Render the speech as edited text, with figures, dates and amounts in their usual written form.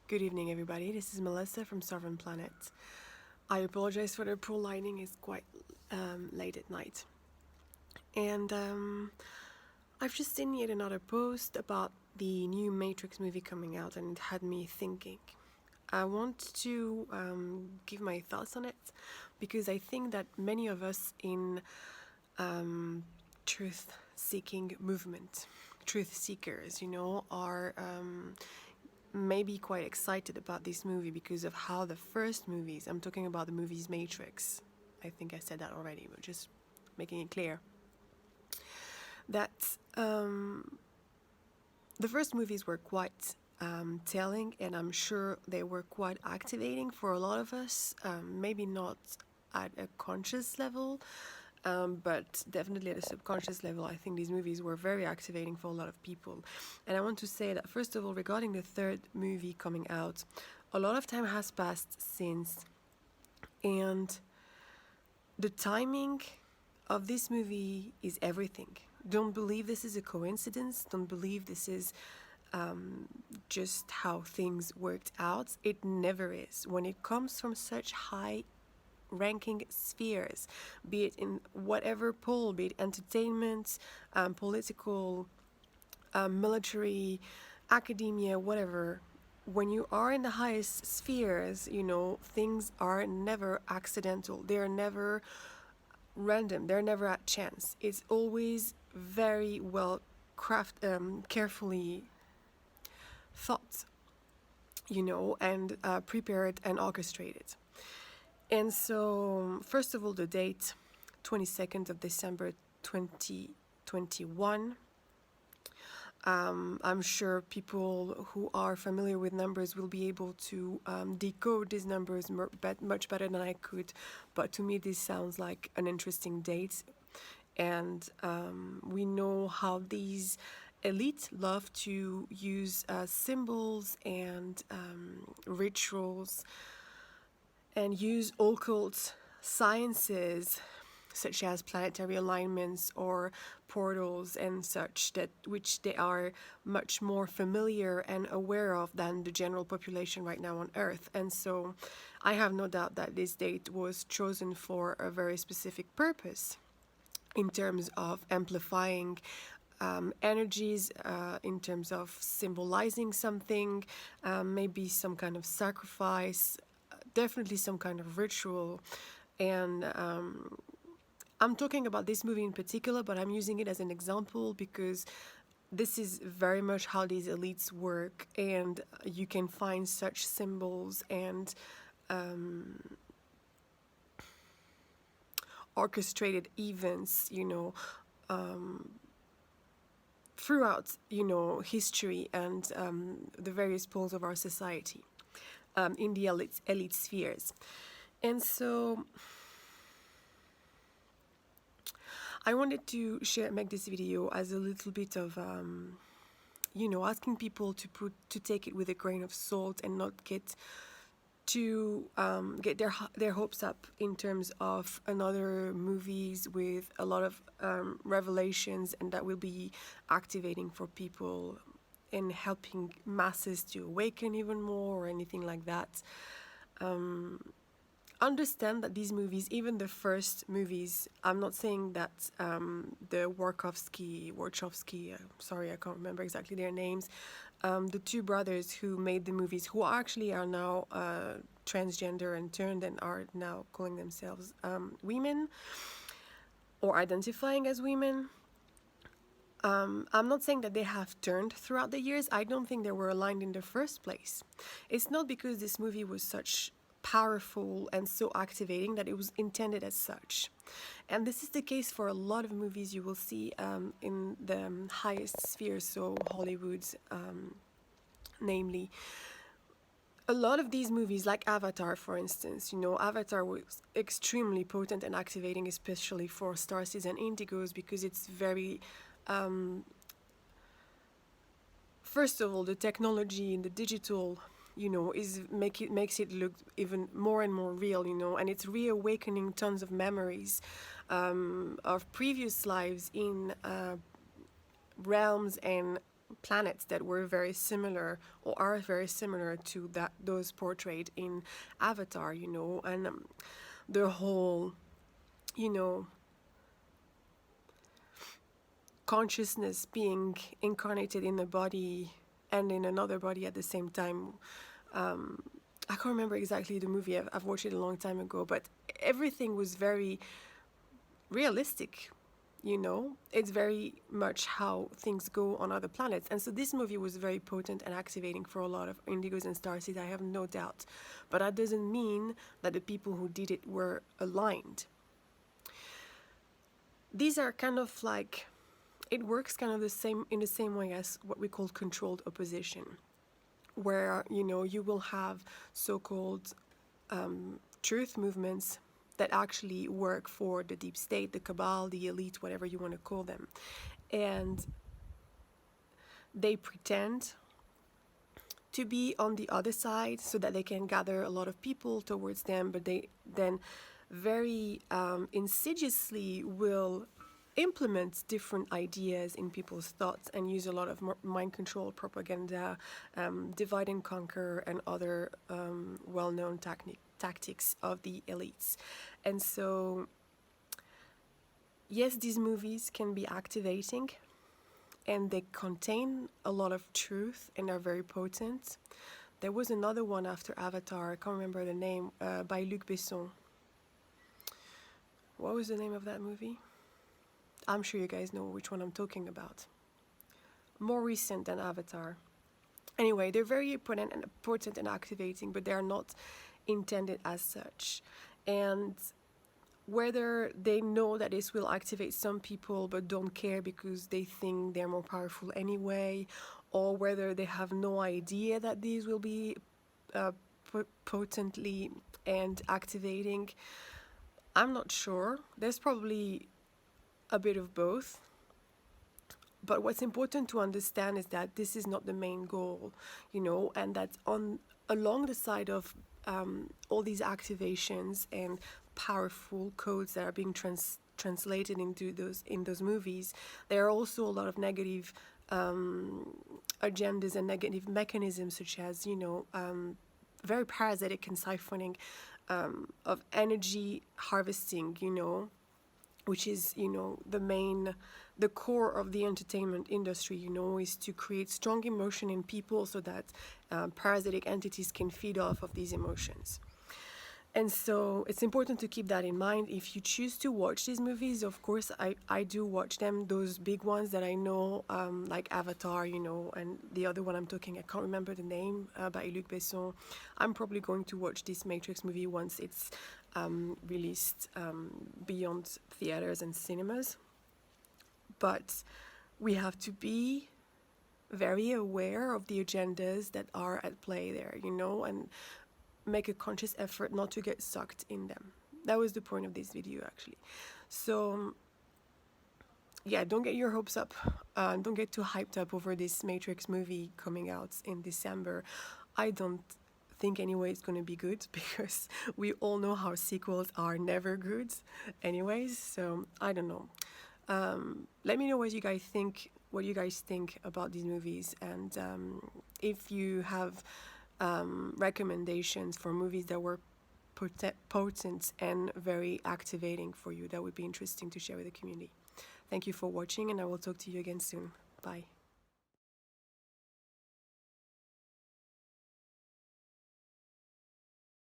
Good evening, everybody. This is Melissa from Sovereign Planet. I apologize for the poor lighting. It's quite late at night. And I've just seen yet another post about the new Matrix movie coming out, and it had me thinking. I want to give my thoughts on it because I think that many of us in truth-seeking movement, truth seekers, are maybe quite excited about this movie because of how the first movies, I'm talking about the movies Matrix, I think I said that already, but just making it clear, that the first movies were quite telling, and I'm sure they were quite activating for a lot of us, maybe not at a conscious level, but definitely at a subconscious level. I think these movies were very activating for a lot of people. And I want to say that, first of all, regarding the third movie coming out, a lot of time has passed since, and the timing of this movie is everything. Don't believe this is a coincidence. Don't believe this is just how things worked out. It never is. When it comes from such high ranking spheres, be it in whatever pole, be it entertainment, political, military, academia, whatever, when you are in the highest spheres, things are never accidental. They're never random. They're never at chance. It's always very well carefully thought, and prepared and orchestrated. And so, first of all, the date, 22nd of December 2021. I'm sure people who are familiar with numbers will be able to decode these numbers much better than I could. But to me, this sounds like an interesting date. And we know how these elites love to use symbols and rituals and use occult sciences such as planetary alignments or portals and such, that which they are much more familiar and aware of than the general population right now on Earth. And so I have no doubt that this date was chosen for a very specific purpose in terms of amplifying energies, in terms of symbolizing something, maybe some kind of sacrifice, definitely some kind of ritual. And I'm talking about this movie in particular, but I'm using it as an example because this is very much how these elites work, and you can find such symbols and orchestrated events, throughout, history and the various poles of our society, in the elite spheres. And so I wanted to make this video as a little bit of, asking people to take it with a grain of salt and not get their hopes up in terms of another movies with a lot of revelations, and that will be activating for people and helping masses to awaken even more or anything like that. Understand that these movies, even the first movies, I'm not saying that the Wachowski, sorry, I can't remember exactly their names, the two brothers who made the movies, who actually are now transgender and turned and are now calling themselves women or identifying as women. I'm not saying that they have turned throughout the years. I don't think they were aligned in the first place. It's not because this movie was such powerful and so activating that it was intended as such. And this is the case for a lot of movies you will see in the highest spheres, so Hollywood's namely. A lot of these movies, like Avatar, for instance, Avatar was extremely potent and activating, especially for Starseeds and Indigos, because it's very first of all, the technology and the digital makes it look even more and more real, and it's reawakening tons of memories of previous lives in realms and planets that were very similar or are very similar to those portrayed in Avatar, and the whole, you know, consciousness being incarnated in a body and in another body at the same time. I can't remember exactly the movie. I've watched it a long time ago, but everything was very realistic. It's very much how things go on other planets. And so this movie was very potent and activating for a lot of indigos and starseeds, I have no doubt. But that doesn't mean that the people who did it were aligned. These are kind of like, it works kind of in the same way as what we call controlled opposition, where you will have so-called truth movements that actually work for the deep state, the cabal, the elite, whatever you want to call them, and they pretend to be on the other side so that they can gather a lot of people towards them, but they then very insidiously will implement different ideas in people's thoughts and use a lot of mind control, propaganda, divide and conquer, and other well-known tactics of the elites. And so, yes, these movies can be activating, and they contain a lot of truth and are very potent. There was another one after Avatar, I can't remember the name, by Luc Besson. What was the name of that movie? I'm sure you guys know which one I'm talking about. More recent than Avatar. Anyway, they're very important and activating, but they're not intended as such. And whether they know that this will activate some people but don't care because they think they're more powerful anyway, or whether they have no idea that these will be potently and activating, I'm not sure. There's probably a bit of both. But what's important to understand is that this is not the main goal, and that along the side of all these activations and powerful codes that are being translated into those movies, there are also a lot of negative agendas and negative mechanisms, such as very parasitic and siphoning of energy harvesting, which is the core of the entertainment industry, is to create strong emotion in people so that parasitic entities can feed off of these emotions. And so it's important to keep that in mind. If you choose to watch these movies, of course, I do watch them, those big ones that I know, like Avatar, and the other one I'm talking, I can't remember the name, by Luc Besson. I'm probably going to watch this Matrix movie once it's released beyond theaters and cinemas. But we have to be very aware of the agendas that are at play there, and make a conscious effort not to get sucked in them. That was the point of this video, actually. So yeah, don't get your hopes up. Don't get too hyped up over this Matrix movie coming out in December. I don't think anyway it's going to be good, because we all know how sequels are never good anyways. So I don't know. Let me know what you guys think about these movies, and if you have recommendations for movies that were potent and very activating for you, that would be interesting to share with the community. Thank you for watching, and I will talk to you again soon. Bye.